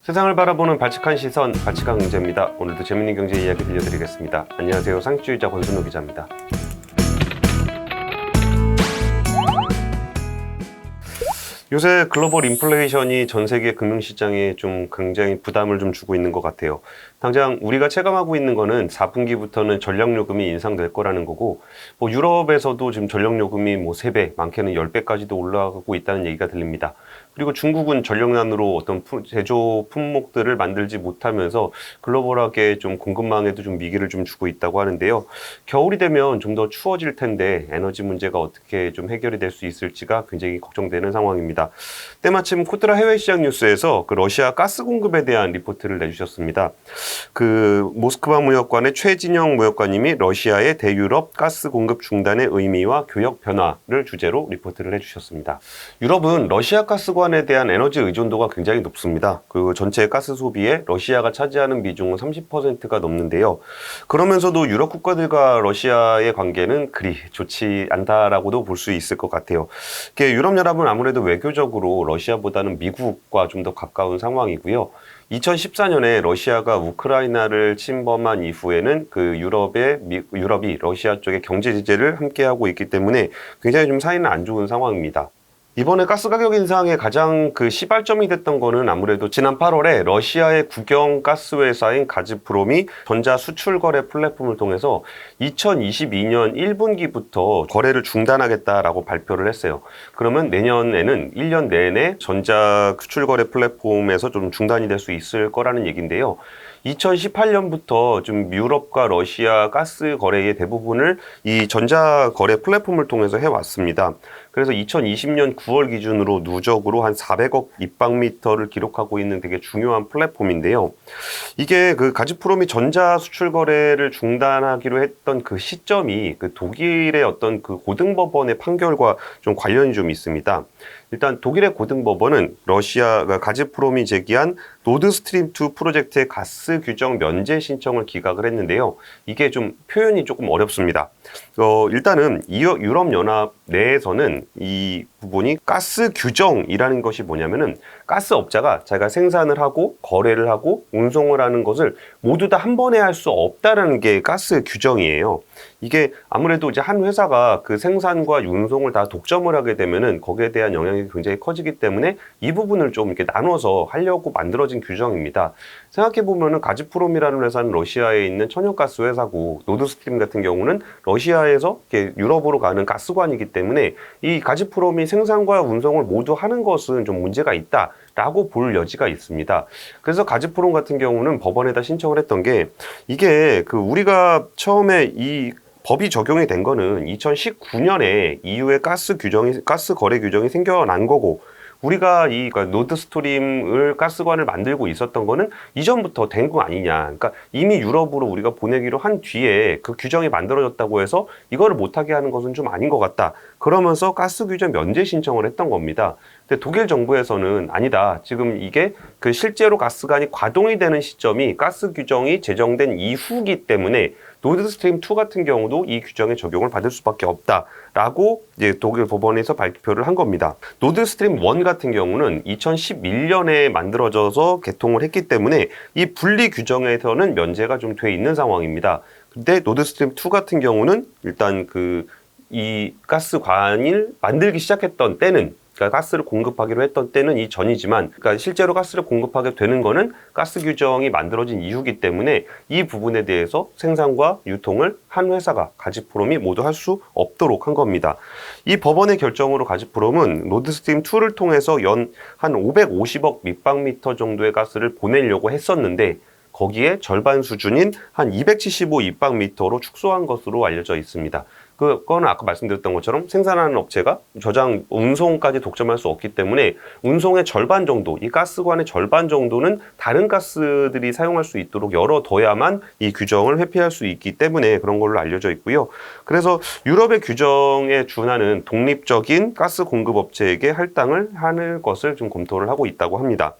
세상을 바라보는 발칙한 시선, 발칙한 경제입니다. 오늘도 재밌는 경제 이야기 들려드리겠습니다. 안녕하세요. 상식주의자 권순우 기자입니다. 요새 글로벌 인플레이션이 전 세계 금융시장에 좀 굉장히 부담을 좀 주고 있는 것 같아요. 당장 우리가 체감하고 있는 거는 4분기부터는 전력요금이 인상될 거라는 거고, 유럽에서도 지금 전력요금이 3배, 많게는 10배까지도 올라가고 있다는 얘기가 들립니다. 그리고 중국은 전력난으로 어떤 제조 품목들을 만들지 못하면서 글로벌하게 좀 공급망에도 좀 위기를 좀 주고 있다고 하는데요. 겨울이 되면 좀 더 추워질 텐데 에너지 문제가 어떻게 좀 해결이 될 수 있을지가 굉장히 걱정되는 상황입니다. 때마침 코트라 해외시장 뉴스에서 그 러시아 가스 공급에 대한 리포트를 내주셨습니다. 그 모스크바 무역관의 최진영 무역관님이 러시아의 대유럽 가스 공급 중단의 의미와 교역 변화를 주제로 리포트를 해주셨습니다. 유럽은 러시아 가스관에 대한 에너지 의존도가 굉장히 높습니다. 그 전체 가스 소비에 러시아가 차지하는 비중은 30%가 넘는데요. 그러면서도 유럽 국가들과 러시아의 관계는 그리 좋지 않다라고도 볼 수 있을 것 같아요. 유럽연합은 아무래도 외교적으로 러시아보다는 미국과 좀 더 가까운 상황이고요. 2014년에 러시아가 우크라이나를 침범한 이후에는 그 유럽이 러시아 쪽에 경제 제재를 함께하고 있기 때문에 굉장히 좀 사이는 안 좋은 상황입니다. 이번에 가스 가격 인상의 가장 그 시발점이 됐던 거는 아무래도 지난 8월에 러시아의 국영 가스 회사인 가즈프롬이 전자 수출 거래 플랫폼을 통해서 2022년 1분기부터 거래를 중단하겠다라고 발표를 했어요. 그러면 내년에는 1년 내내 전자 수출 거래 플랫폼에서 좀 중단이 될 수 있을 거라는 얘기인데요. 2018년부터 좀 유럽과 러시아 가스 거래의 대부분을 이 전자 거래 플랫폼을 통해서 해왔습니다. 그래서 2020년 9월 기준으로 누적으로 한 400억 입방미터를 기록하고 있는 되게 중요한 플랫폼인데요. 이게 그 가즈프롬이 전자 수출 거래를 중단하기로 했던 그 시점이 그 독일의 어떤 그 고등법원의 판결과 좀 관련이 좀 있습니다. 일단 독일의 고등법원은 러시아가 가즈프롬이 제기한 노드스트림 2 프로젝트의 가스 규정 면제 신청을 기각을 했는데요. 이게 좀 표현이 조금 어렵습니다. 일단은 유럽연합 내에서는 이 부분이 가스 규정이라는 것이 뭐냐면은 가스 업자가 자기가 생산을 하고 거래를 하고 운송을 하는 것을 모두 다 한 번에 할 수 없다라는 게 가스 규정이에요. 이게 아무래도 이제 한 회사가 그 생산과 운송을 다 독점을 하게 되면은 거기에 대한 영향이 굉장히 커지기 때문에 이 부분을 좀 이렇게 나눠서 하려고 만들어진 규정입니다. 생각해 보면은 가즈프롬이라는 회사는 러시아에 있는 천연가스 회사고 노드스트림 같은 경우는 러시아에서 이렇게 유럽으로 가는 가스관이기 때문에 이 가즈프롬이 생산과 운송을 모두 하는 것은 좀 문제가 있다라고 볼 여지가 있습니다. 그래서 가즈프롬 같은 경우는 법원에다 신청을 했던 게 이게 그 우리가 처음에 이 법이 적용이 된 거는 2019년에 EU의 가스 거래 규정이 생겨난 거고, 우리가 노드스트림을 가스관을 만들고 있었던 거는 이전부터 된 거 아니냐. 그러니까 이미 유럽으로 우리가 보내기로 한 뒤에 그 규정이 만들어졌다고 해서 이거를 못하게 하는 것은 좀 아닌 것 같다. 그러면서 가스 규정 면제 신청을 했던 겁니다. 근데 독일 정부에서는 아니다. 지금 이게 그 실제로 가스관이 가동이 되는 시점이 가스 규정이 제정된 이후기 때문에 노드스트림 2 같은 경우도 이 규정에 적용을 받을 수밖에 없다라고 이제 독일 법원에서 발표를 한 겁니다. 노드스트림 1 같은 경우는 2011년에 만들어져서 개통을 했기 때문에 이 분리 규정에서는 면제가 좀 돼 있는 상황입니다. 근데 노드스트림 2 같은 경우는 일단 이 가스관을 만들기 시작했던 때는, 그러니까 가스를 공급하기로 했던 때는 이전이지만, 그러니까 실제로 가스를 공급하게 되는 거는 가스 규정이 만들어진 이후기 때문에 이 부분에 대해서 생산과 유통을 한 회사가 가즈프롬이 모두 할 수 없도록 한 겁니다. 이 법원의 결정으로 가즈프롬은 노드스트림 2를 통해서 연 한 550억 밑방미터 정도의 가스를 보내려고 했었는데 거기에 절반 수준인 한 275 입방미터로 축소한 것으로 알려져 있습니다. 그거는 아까 말씀드렸던 것처럼 생산하는 업체가 저장, 운송까지 독점할 수 없기 때문에 운송의 절반 정도, 이 가스관의 절반 정도는 다른 가스들이 사용할 수 있도록 열어둬야만 이 규정을 회피할 수 있기 때문에 그런 걸로 알려져 있고요. 그래서 유럽의 규정에 준하는 독립적인 가스 공급 업체에게 할당을 하는 것을 좀 검토를 하고 있다고 합니다.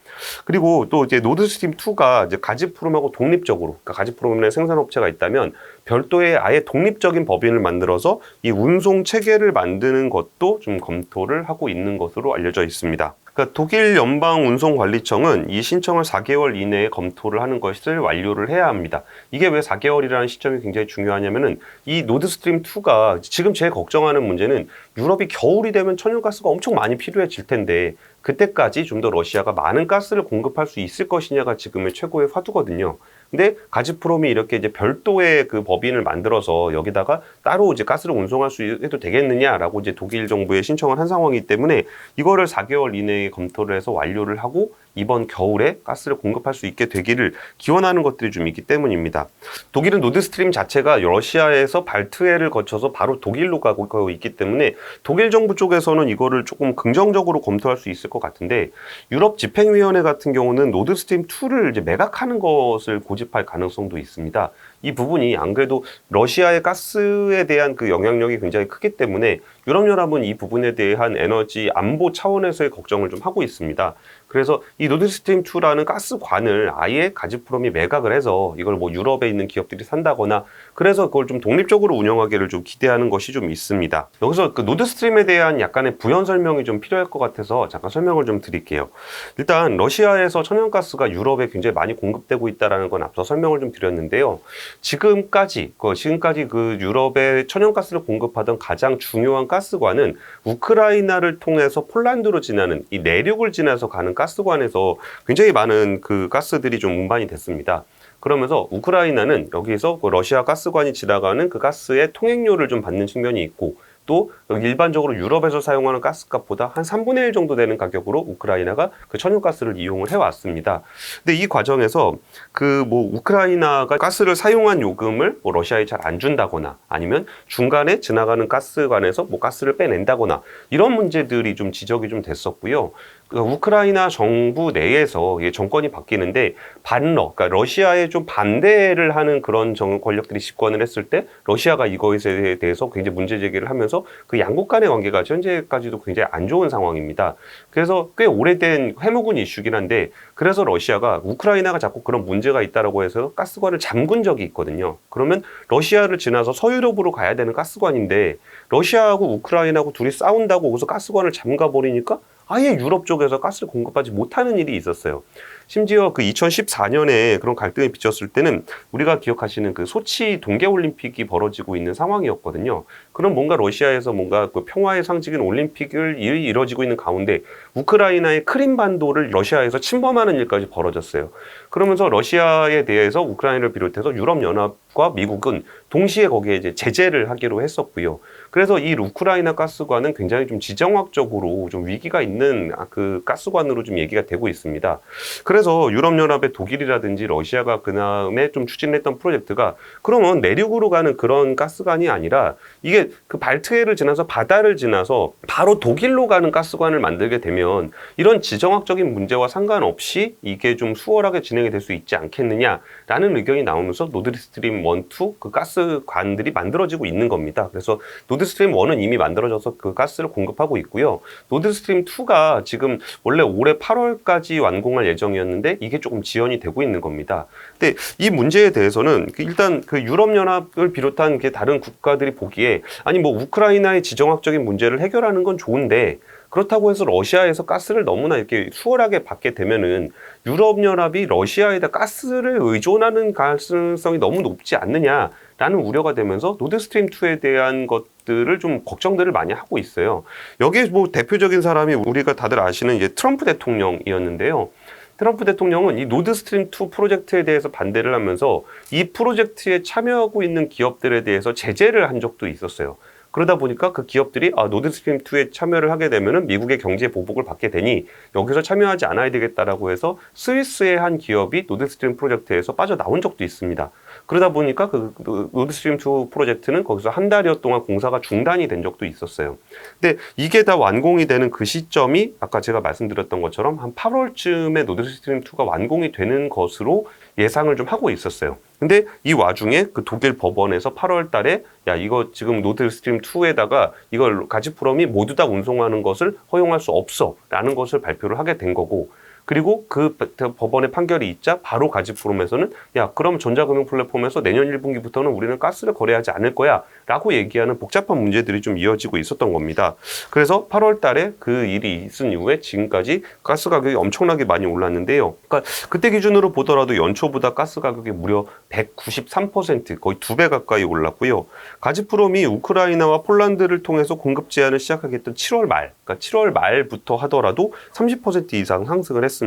그리고 또 이제 노드스트림 2가 이제 가즈프롬하고 독립적으로, 그러니까 가즈프롬의 생산업체가 있다면 별도의 아예 독립적인 법인을 만들어서 이 운송 체계를 만드는 것도 좀 검토를 하고 있는 것으로 알려져 있습니다. 그러니까 독일 연방운송관리청은 이 신청을 4개월 이내에 검토를 하는 것을 완료를 해야 합니다. 이게 왜 4개월이라는 시점이 굉장히 중요하냐면은 이 노드스트림 2가 지금 제일 걱정하는 문제는 유럽이 겨울이 되면 천연가스가 엄청 많이 필요해질 텐데 그때까지 좀 더 러시아가 많은 가스를 공급할 수 있을 것이냐가 지금의 최고의 화두거든요. 근데 가즈프롬이 이렇게 이제 별도의 그 법인을 만들어서 여기다가 따로 이제 가스를 운송할 수 해도 되겠느냐라고 이제 독일 정부에 신청을 한 상황이기 때문에 이거를 4개월 이내에 검토를 해서 완료를 하고 이번 겨울에 가스를 공급할 수 있게 되기를 기원하는 것들이 좀 있기 때문입니다. 독일은 노드스트림 자체가 러시아에서 발트해를 거쳐서 바로 독일로 가고 있기 때문에 독일 정부 쪽에서는 이거를 조금 긍정적으로 검토할 수 있을 것 같은데 유럽 집행위원회 같은 경우는 노드스트림 2를 이제 매각하는 것을 고집할 가능성도 있습니다. 이 부분이 안 그래도 러시아의 가스에 대한 그 영향력이 굉장히 크기 때문에 유럽연합은 이 부분에 대한 에너지 안보 차원에서의 걱정을 좀 하고 있습니다. 그래서 이 노드스트림 2라는 가스관을 아예 가즈프롬이 매각을 해서 이걸 뭐 유럽에 있는 기업들이 산다거나 그래서 그걸 좀 독립적으로 운영하기를 좀 기대하는 것이 좀 있습니다. 여기서 그 노드스트림에 대한 약간의 부연 설명이 좀 필요할 것 같아서 잠깐 설명을 좀 드릴게요. 일단 러시아에서 천연가스가 유럽에 굉장히 많이 공급되고 있다는 건 앞서 설명을 좀 드렸는데요. 지금까지 그 유럽에 천연가스를 공급하던 가장 중요한 가스관은 우크라이나를 통해서 폴란드로 지나는 이 내륙을 지나서 가는 가스관에서 굉장히 많은 그 가스들이 좀 운반이 됐습니다. 그러면서 우크라이나는 여기서 그 러시아 가스관이 지나가는 그 가스의 통행료를 좀 받는 측면이 있고 또 일반적으로 유럽에서 사용하는 가스값보다 한 3분의 1 정도 되는 가격으로 우크라이나가 그 천연가스를 이용을 해왔습니다. 근데 이 과정에서 그 뭐 우크라이나가 가스를 사용한 요금을 뭐 러시아에 잘 안 준다거나 아니면 중간에 지나가는 가스관에서 뭐 가스를 빼낸다거나 이런 문제들이 좀 지적이 좀 됐었고요. 우크라이나 정부 내에서 정권이 바뀌는데 그러니까 러시아에 좀 반대를 하는 그런 권력들이 집권을 했을 때 러시아가 이것에 대해서 굉장히 문제 제기를 하면서 그 양국 간의 관계가 현재까지도 굉장히 안 좋은 상황입니다. 그래서 꽤 오래된 회목은 이슈긴 한데 그래서 러시아가 우크라이나가 자꾸 그런 문제가 있다라고 해서 가스관을 잠근 적이 있거든요. 그러면 러시아를 지나서 서유럽으로 가야 되는 가스관인데 러시아하고 우크라이나하고 둘이 싸운다고 거기서 가스관을 잠가 버리니까 아예 유럽 쪽에서 가스를 공급하지 못하는 일이 있었어요. 심지어 그 2014년에 그런 갈등이 빚었을 때는 우리가 기억하시는 그 소치 동계올림픽이 벌어지고 있는 상황이었거든요. 그럼 뭔가 러시아에서 뭔가 그 평화의 상징인 올림픽을 이뤄지고 있는 가운데 우크라이나의 크림반도를 러시아에서 침범하는 일까지 벌어졌어요. 그러면서 러시아에 대해서 우크라이나를 비롯해서 유럽연합과 미국은 동시에 거기에 이제 제재를 하기로 했었고요. 그래서 이 우크라이나 가스관은 굉장히 좀 지정학적으로 좀 위기가 있는 그 가스관으로 좀 얘기가 되고 있습니다. 그래서 유럽연합의 독일이라든지 러시아가 그 다음에 좀 추진했던 프로젝트가 그러면 내륙으로 가는 그런 가스관이 아니라 이게 그 발트해를 지나서 바다를 지나서 바로 독일로 가는 가스관을 만들게 되면 이런 지정학적인 문제와 상관없이 이게 좀 수월하게 진행이 될 수 있지 않겠느냐라는 의견이 나오면서 노드스트림 1, 2 그 가스관들이 만들어지고 있는 겁니다. 그래서 노드스트림 1은 이미 만들어져서 그 가스를 공급하고 있고요. 노드스트림 2가 지금 원래 올해 8월까지 완공할 예정이었는데 이게 조금 지연이 되고 있는 겁니다. 근데 이 문제에 대해서는 일단 그 유럽연합을 비롯한 다른 국가들이 보기에 아니 뭐 우크라이나의 지정학적인 문제를 해결하는 건 좋은데 그렇다고 해서 러시아에서 가스를 너무나 이렇게 수월하게 받게 되면은 유럽연합이 러시아에다 가스를 의존하는 가능성이 너무 높지 않느냐라는 우려가 되면서 노드스트림 2에 대한 것들을 좀 걱정들을 많이 하고 있어요. 여기에 뭐 대표적인 사람이 우리가 다들 아시는 이제 트럼프 대통령이었는데요. 트럼프 대통령은 이 노드스트림 2 프로젝트에 대해서 반대를 하면서 이 프로젝트에 참여하고 있는 기업들에 대해서 제재를 한 적도 있었어요. 그러다 보니까 그 기업들이 노드스트림 2에 참여를 하게 되면은 미국의 경제 보복을 받게 되니 여기서 참여하지 않아야 되겠다라고 해서 스위스의 한 기업이 노드스트림 프로젝트에서 빠져나온 적도 있습니다. 그러다 보니까 그 노드스트림 2 프로젝트는 거기서 한 달여 동안 공사가 중단이 된 적도 있었어요. 근데 이게 다 완공이 되는 그 시점이 아까 제가 말씀드렸던 것처럼 한 8월쯤에 노드스트림 2가 완공이 되는 것으로 예상을 좀 하고 있었어요. 근데 이 와중에 그 독일 법원에서 8월 달에 야 이거 지금 노드스트림 2에다가 이걸 가즈프롬이 모두 다 운송하는 것을 허용할 수 없어 라는 것을 발표를 하게 된 거고 그리고 그 법원의 판결이 있자 바로 가즈프롬에서는 야, 그럼 전자금융 플랫폼에서 내년 1분기부터는 우리는 가스를 거래하지 않을 거야 라고 얘기하는 복잡한 문제들이 좀 이어지고 있었던 겁니다. 그래서 8월 달에 그 일이 있은 이후에 지금까지 가스 가격이 엄청나게 많이 올랐는데요. 그러니까 그때 기준으로 보더라도 연초보다 가스 가격이 무려 193% 거의 2배 가까이 올랐고요. 가즈프롬이 우크라이나와 폴란드를 통해서 공급 제한을 시작하겠던 7월 말, 그러니까 7월 말부터 하더라도 30% 이상 상승을 했습니다.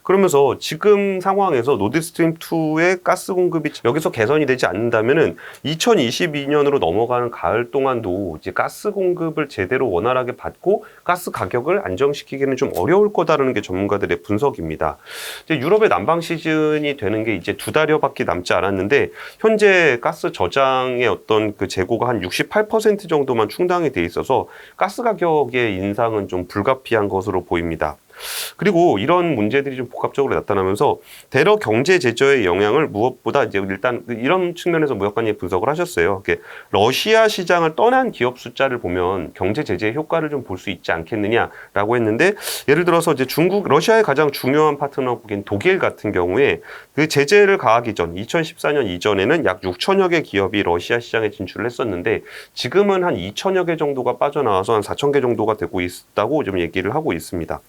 그러면서 지금 상황에서 노드스트림2의 가스 공급이 여기서 개선이 되지 않는다면은 2022년으로 넘어가는 가을 동안도 이제 가스 공급을 제대로 원활하게 받고 가스 가격을 안정시키기는 좀 어려울 거다라는 게 전문가들의 분석입니다. 이제 유럽의 난방 시즌이 되는 게 이제 2달여밖에 남지 않았는데 현재 가스 저장의 어떤 그 재고가 한 68% 정도만 충당이 돼 있어서 가스 가격의 인상은 좀 불가피한 것으로 보입니다. 그리고 이런 문제들이 좀 복합적으로 나타나면서 대러 경제 제재의 영향을 무엇보다 이제 일단 이런 측면에서 무역관님이 분석을 하셨어요. 러시아 시장을 떠난 기업 숫자를 보면 경제 제재의 효과를 좀 볼 수 있지 않겠느냐라고 했는데 예를 들어서 이제 러시아의 가장 중요한 파트너국인 독일 같은 경우에 그 제재를 가하기 전 2014년 이전에는 약 6천여 개 기업이 러시아 시장에 진출을 했었는데 지금은 한 2천여 개 정도가 빠져나와서 한 4천 개 정도가 되고 있다고 좀 얘기를 하고 있습니다.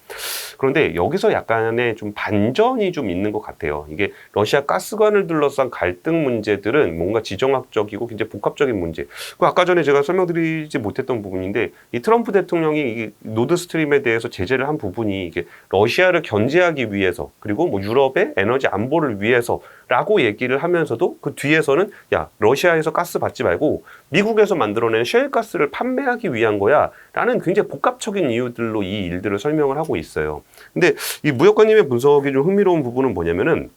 그런데 여기서 약간의 좀 반전이 좀 있는 것 같아요. 이게 러시아 가스관을 둘러싼 갈등 문제들은 뭔가 지정학적이고 굉장히 복합적인 문제. 아까 전에 제가 설명드리지 못했던 부분인데 이 트럼프 대통령이 이 노드스트림에 대해서 제재를 한 부분이 이게 러시아를 견제하기 위해서 그리고 뭐 유럽의 에너지 안보를 위해서라고 얘기를 하면서도 그 뒤에서는 야, 러시아에서 가스 받지 말고 미국에서 만들어낸 셰일가스를 판매하기 위한 거야 라는 굉장히 복합적인 이유들로 이 일들을 설명을 하고 있어요. 근데 이 무역관님의 분석이 좀 흥미로운 부분은 뭐냐면은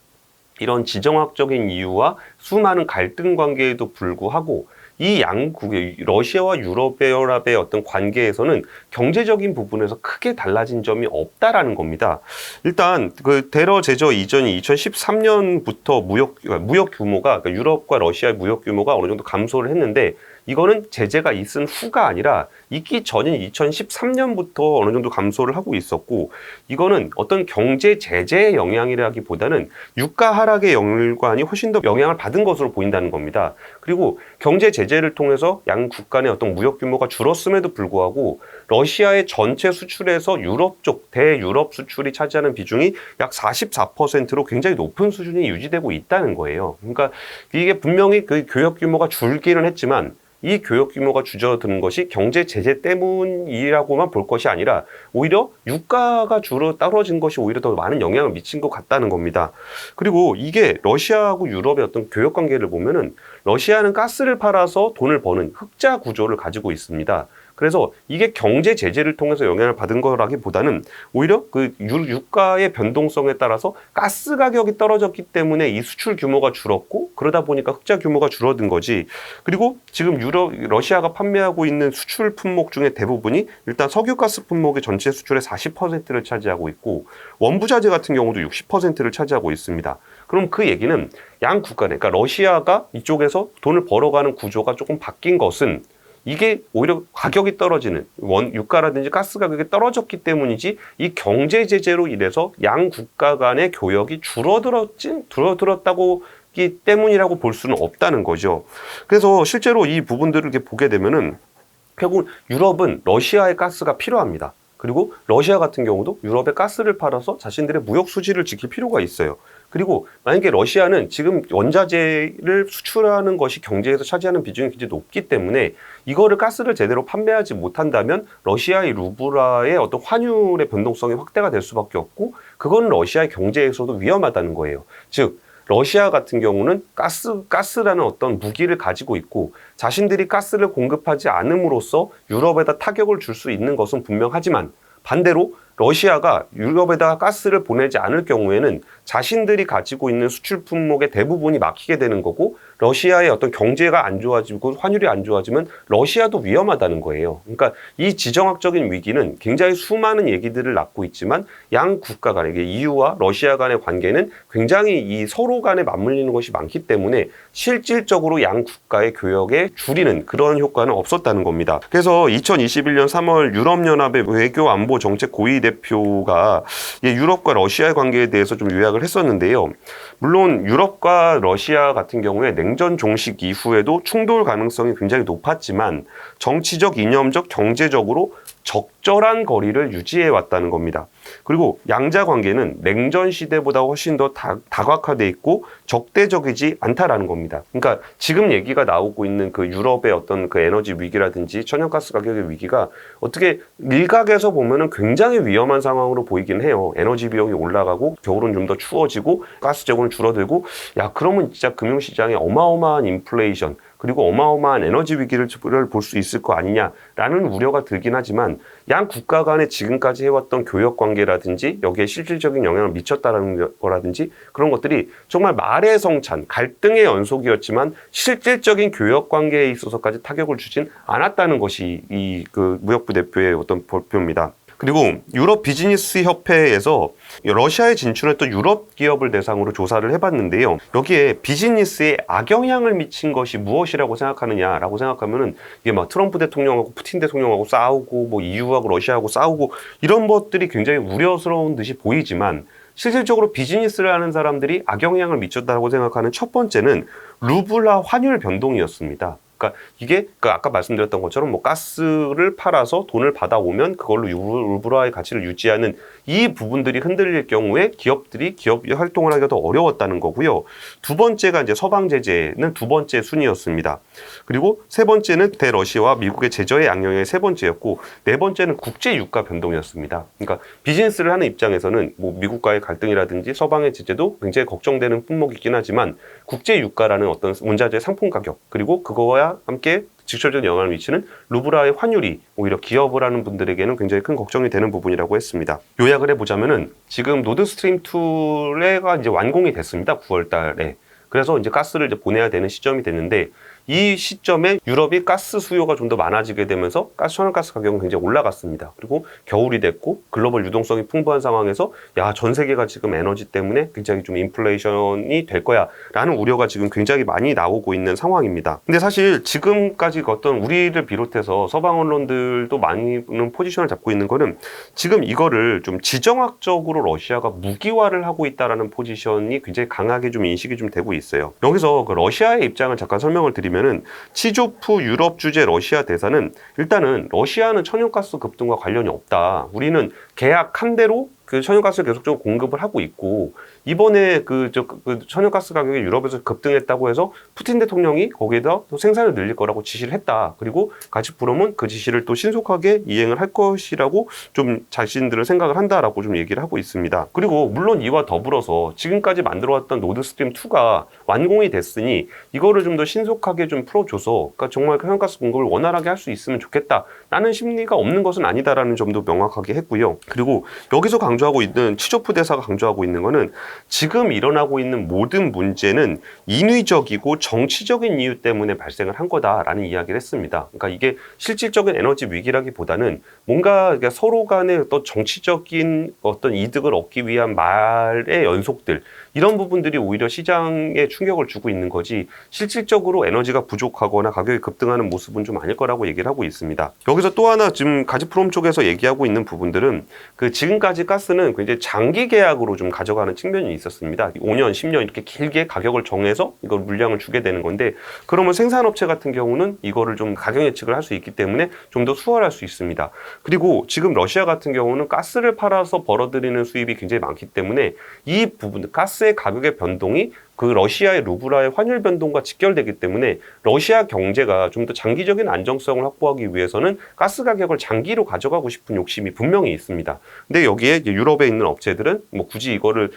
이런 지정학적인 이유와 수많은 갈등 관계에도 불구하고 이 양국의 러시아와 유럽연합의 어떤 관계에서는 경제적인 부분에서 크게 달라진 점이 없다라는 겁니다. 일단 그 대러 제저 이전이 2013년부터 무역 규모가 그러니까 유럽과 러시아의 무역 규모가 어느 정도 감소를 했는데 이거는 제재가 있은 후가 아니라 있기 전인 2013년부터 어느 정도 감소를 하고 있었고 이거는 어떤 경제 제재의 영향이라기보다는 유가 하락의 연관이 훨씬 더 영향을 받은 것으로 보인다는 겁니다. 그리고 경제 제재를 통해서 양국 간의 어떤 무역 규모가 줄었음에도 불구하고 러시아의 전체 수출에서 유럽 쪽 대유럽 수출이 차지하는 비중이 약 44%로 굉장히 높은 수준이 유지되고 있다는 거예요. 그러니까 이게 분명히 그 교역 규모가 줄기는 했지만 이 교역 규모가 줄어드는 것이 경제 제재 때문이라고만 볼 것이 아니라 오히려 유가가 떨어진 것이 오히려 더 많은 영향을 미친 것 같다는 겁니다. 그리고 이게 러시아하고 유럽의 어떤 교역 관계를 보면은 러시아는 가스를 팔아서 돈을 버는 흑자 구조를 가지고 있습니다. 그래서 이게 경제 제재를 통해서 영향을 받은 거라기보다는 오히려 그 유가의 변동성에 따라서 가스 가격이 떨어졌기 때문에 이 수출 규모가 줄었고 그러다 보니까 흑자 규모가 줄어든 거지. 그리고 지금 러시아가 판매하고 있는 수출 품목 중에 대부분이 일단 석유가스 품목의 전체 수출의 40%를 차지하고 있고 원부자재 같은 경우도 60%를 차지하고 있습니다. 그럼 그 얘기는 양 국가 내, 그러니까 러시아가 이쪽에서 돈을 벌어가는 구조가 조금 바뀐 것은 이게 오히려 가격이 떨어지는 유가라든지 가스 가격이 떨어졌기 때문이지 이 경제 제재로 인해서 양 국가 간의 교역이 줄어들었다고 때문이라고 볼 수는 없다는 거죠. 그래서 실제로 이 부분들을 이렇게 보게 되면은 결국 유럽은 러시아의 가스가 필요합니다. 그리고 러시아 같은 경우도 유럽에 가스를 팔아서 자신들의 무역 수지를 지킬 필요가 있어요. 그리고 만약에 러시아는 지금 원자재를 수출하는 것이 경제에서 차지하는 비중이 굉장히 높기 때문에 이거를 가스를 제대로 판매하지 못한다면 러시아의 루블화의 어떤 환율의 변동성이 확대가 될 수밖에 없고 그건 러시아의 경제에서도 위험하다는 거예요. 즉 러시아 같은 경우는 가스라는 어떤 무기를 가지고 있고 자신들이 가스를 공급하지 않음으로써 유럽에다 타격을 줄 수 있는 것은 분명하지만 반대로 러시아가 유럽에다가 가스를 보내지 않을 경우에는 자신들이 가지고 있는 수출 품목의 대부분이 막히게 되는 거고 러시아의 어떤 경제가 안 좋아지고 환율이 안 좋아지면 러시아도 위험하다는 거예요. 그러니까 이 지정학적인 위기는 굉장히 수많은 얘기들을 낳고 있지만 양 국가 간의 EU와 러시아 간의 관계는 굉장히 이 서로 간에 맞물리는 것이 많기 때문에 실질적으로 양 국가의 교역에 줄이는 그런 효과는 없었다는 겁니다. 그래서 2021년 3월 유럽연합의 외교 안보 정책 고위 대표가 유럽과 러시아의 관계에 대해서 좀 요약을 했었는데요. 물론 유럽과 러시아 같은 경우에 냉전 종식 이후에도 충돌 가능성이 굉장히 높았지만 정치적, 이념적, 경제적으로 적절한 거리를 유지해 왔다는 겁니다. 그리고 양자 관계는 냉전 시대보다 훨씬 더 다각화돼 있고 적대적이지 않다라는 겁니다. 그러니까 지금 얘기가 나오고 있는 그 유럽의 어떤 그 에너지 위기라든지 천연가스 가격의 위기가 어떻게 일각에서 보면은 굉장히 위험한 상황으로 보이긴 해요. 에너지 비용이 올라가고 겨울은 좀 더 추워지고 가스 재고는 줄어들고 그러면 진짜 금융시장에 어마어마한 인플레이션 그리고 어마어마한 에너지 위기를 볼 수 있을 거 아니냐라는 우려가 들긴 하지만 양 국가 간에 지금까지 해왔던 교역 관계라든지 여기에 실질적인 영향을 미쳤다라는 거라든지 그런 것들이 정말 말의 성찬, 갈등의 연속이었지만 실질적인 교역 관계에 있어서까지 타격을 주진 않았다는 것이 그 무역부 대표의 어떤 발표입니다. 그리고 유럽 비즈니스 협회에서 러시아에 진출했던 유럽 기업을 대상으로 조사를 해봤는데요. 여기에 비즈니스에 악영향을 미친 것이 무엇이라고 생각하느냐라고 생각하면은 이게 막 트럼프 대통령하고 푸틴 대통령하고 싸우고 뭐 EU하고 러시아하고 싸우고 이런 것들이 굉장히 우려스러운 듯이 보이지만 실질적으로 비즈니스를 하는 사람들이 악영향을 미쳤다고 생각하는 첫 번째는 루블화 환율 변동이었습니다. 그러니까 이게 아까 말씀드렸던 것처럼 뭐 가스를 팔아서 돈을 받아오면 그걸로 루블화의 가치를 유지하는 이 부분들이 흔들릴 경우에 기업들이 기업 활동을 하기가 더 어려웠다는 거고요. 두 번째가 이제 서방 제재는 두 번째 순위였습니다. 그리고 세 번째는 대러시아와 미국의 제재의 악영향의 세 번째였고 네 번째는 국제 유가 변동이었습니다. 그러니까 비즈니스를 하는 입장에서는 뭐 미국과의 갈등이라든지 서방의 제재도 굉장히 걱정되는 품목이긴 하지만 국제 유가라는 어떤 원자재 상품 가격 그리고 그거와 함께 직접적인 영향을 미치는 루블화의 환율이 오히려 기업을 하는 분들에게는 굉장히 큰 걱정이 되는 부분이라고 했습니다. 요약을 해보자면은 지금 노드스트림 2가 이제 완공이 됐습니다. 9월 달에. 그래서 이제 가스를 이제 보내야 되는 시점이 됐는데 이 시점에 유럽이 가스 수요가 좀 더 많아지게 되면서 천연가스 가격은 굉장히 올라갔습니다. 그리고 겨울이 됐고 글로벌 유동성이 풍부한 상황에서 전 세계가 지금 에너지 때문에 굉장히 좀 인플레이션이 될 거야 라는 우려가 지금 굉장히 많이 나오고 있는 상황입니다. 근데 사실 지금까지 어떤 우리를 비롯해서 서방 언론들도 많이는 포지션을 잡고 있는 거는 지금 이거를 좀 지정학적으로 러시아가 무기화를 하고 있다라는 포지션이 굉장히 강하게 좀 인식이 좀 되고 있어요. 여기서 그 러시아의 입장을 잠깐 설명을 드리면은 치조프 유럽 주재 러시아 대사는 일단은 러시아는 천연가스 급등과 관련이 없다. 우리는 계약한 대로 그 천연가스를 계속적으로 공급을 하고 있고 이번에 그 천연가스 가격이 유럽에서 급등했다고 해서 푸틴 대통령이 거기에다 또 생산을 늘릴 거라고 지시를 했다. 그리고 가즈프롬은 그 지시를 또 신속하게 이행을 할 것이라고 좀 자신들은 생각을 한다라고 좀 얘기를 하고 있습니다. 그리고 물론 이와 더불어서 지금까지 만들어왔던 노드스트림 2가 완공이 됐으니 이거를 좀 더 신속하게 좀 풀어줘서 그러니까 정말 천연가스 공급을 원활하게 할 수 있으면 좋겠다라는 심리가 없는 것은 아니다라는 점도 명확하게 했고요. 그리고 여기서 강조하고 있는 치조프 대사가 강조하고 있는 거는 지금 일어나고 있는 모든 문제는 인위적이고 정치적인 이유 때문에 발생을 한 거다라는 이야기를 했습니다. 그러니까 이게 실질적인 에너지 위기라기보다는 뭔가 서로 간의 어떤 정치적인 어떤 이득을 얻기 위한 말의 연속들 이런 부분들이 오히려 시장에 충격을 주고 있는 거지 실질적으로 에너지가 부족하거나 가격이 급등하는 모습은 좀 아닐 거라고 얘기를 하고 있습니다. 여기서 또 하나 지금 가즈프롬 쪽에서 얘기하고 있는 부분들은 그 지금까지 가스는 굉장히 장기 계약으로 좀 가져가는 측면이 있었습니다. 5년, 10년 이렇게 길게 가격을 정해서 이걸 물량을 주게 되는 건데 그러면 생산업체 같은 경우는 이거를 좀 가격 예측을 할 수 있기 때문에 좀 더 수월할 수 있습니다. 그리고 지금 러시아 같은 경우는 가스를 팔아서 벌어들이는 수입이 굉장히 많기 때문에 이 부분, 가스의 가격의 변동이 그 러시아의 루블화의 환율 변동과 직결되기 때문에 러시아 경제가 좀 더 장기적인 안정성을 확보하기 위해서는 가스 가격을 장기로 가져가고 싶은 욕심이 분명히 있습니다. 근데 여기에 이제 유럽에 있는 업체들은 뭐 굳이 이거를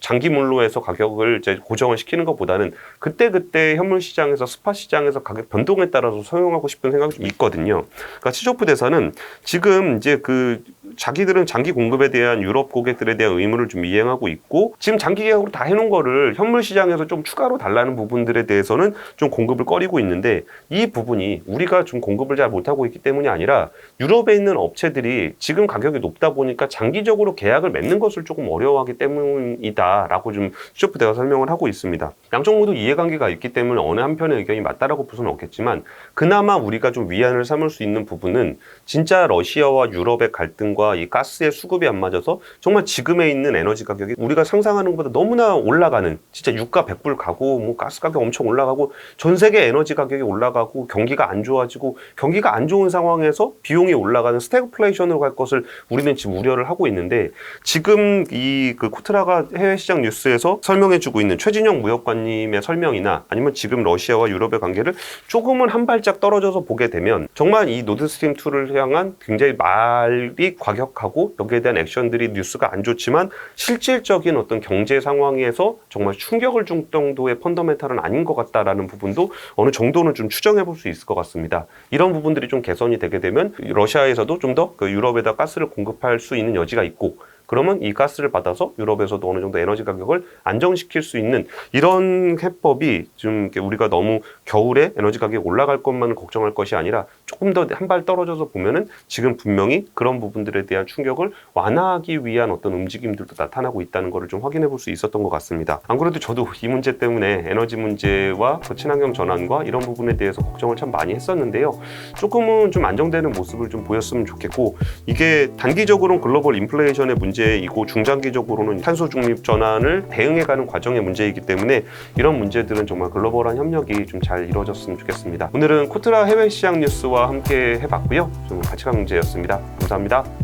장기물로 해서 가격을 이제 고정을 시키는 것보다는 그때그때 현물 시장에서 스팟 시장에서 가격 변동에 따라서 사용하고 싶은 생각이 좀 있거든요. 그러니까 치조프 대사는 지금 이제 자기들은 장기 공급에 대한 유럽 고객들에 대한 의무를 좀 이행하고 있고 지금 장기 계약으로 다 해놓은 거를 현물 시장에서 좀 추가로 달라는 부분들에 대해서는 좀 공급을 꺼리고 있는데 이 부분이 우리가 좀 공급을 잘 못하고 있기 때문이 아니라 유럽에 있는 업체들이 지금 가격이 높다 보니까 장기적으로 계약을 맺는 것을 조금 어려워하기 때문이다라고 좀 치조프 대사가 설명을 하고 있습니다. 양쪽 모두 이해관계가 있기 때문에 어느 한편의 의견이 맞다라고 볼 수는 없겠지만 그나마 우리가 좀 위안을 삼을 수 있는 부분은 진짜 러시아와 유럽의 갈등과 수급과 이 가스의 수급이 안 맞아서 정말 지금에 있는 에너지 가격이 우리가 상상하는 것보다 너무나 올라가는, 진짜 유가 100불 가고 뭐 가스 가격 엄청 올라가고 전 세계 에너지 가격이 올라가고 경기가 안 좋아지고, 경기가 안 좋은 상황에서 비용이 올라가는 스태그플레이션으로 갈 것을 우리는 지금 우려를 하고 있는데, 지금 이 그 코트라가 해외 시장 뉴스에서 설명해주고 있는 최진영 무역관님의 설명이나 아니면 지금 러시아와 유럽의 관계를 조금은 한 발짝 떨어져서 보게 되면 정말 이 노드스트림 2를 향한 굉장히 말이 과격하고 여기에 대한 액션들이 뉴스가 안 좋지만 실질적인 어떤 경제 상황에서 정말 충격을 줄 정도의 펀더멘탈은 아닌 것 같다라는 부분도 어느 정도는 좀 추정해 볼 수 있을 것 같습니다. 이런 부분들이 좀 개선이 되게 되면 러시아에서도 좀 더 그 유럽에다 가스를 공급할 수 있는 여지가 있고, 그러면 이 가스를 받아서 유럽에서도 어느 정도 에너지 가격을 안정시킬 수 있는 이런 해법이 좀 우리가 너무 겨울에 에너지 가격이 올라갈 것만 걱정할 것이 아니라 조금 더 한 발 떨어져서 보면은 지금 분명히 그런 부분들에 대한 충격을 완화하기 위한 어떤 움직임들도 나타나고 있다는 것을 좀 확인해 볼 수 있었던 것 같습니다. 안 그래도 저도 이 문제 때문에 에너지 문제와 그 친환경 전환과 이런 부분에 대해서 걱정을 참 많이 했었는데요. 조금은 좀 안정되는 모습을 좀 보였으면 좋겠고, 이게 단기적으로는 글로벌 인플레이션의 문제이고 중장기적으로는 탄소 중립 전환을 대응해가는 과정의 문제이기 때문에 이런 문제들은 정말 글로벌한 협력이 좀 잘 이루어졌으면 좋겠습니다. 오늘은 코트라 해외 시장 뉴스와 함께 해봤고요. 좀 가치관 문제였습니다. 감사합니다.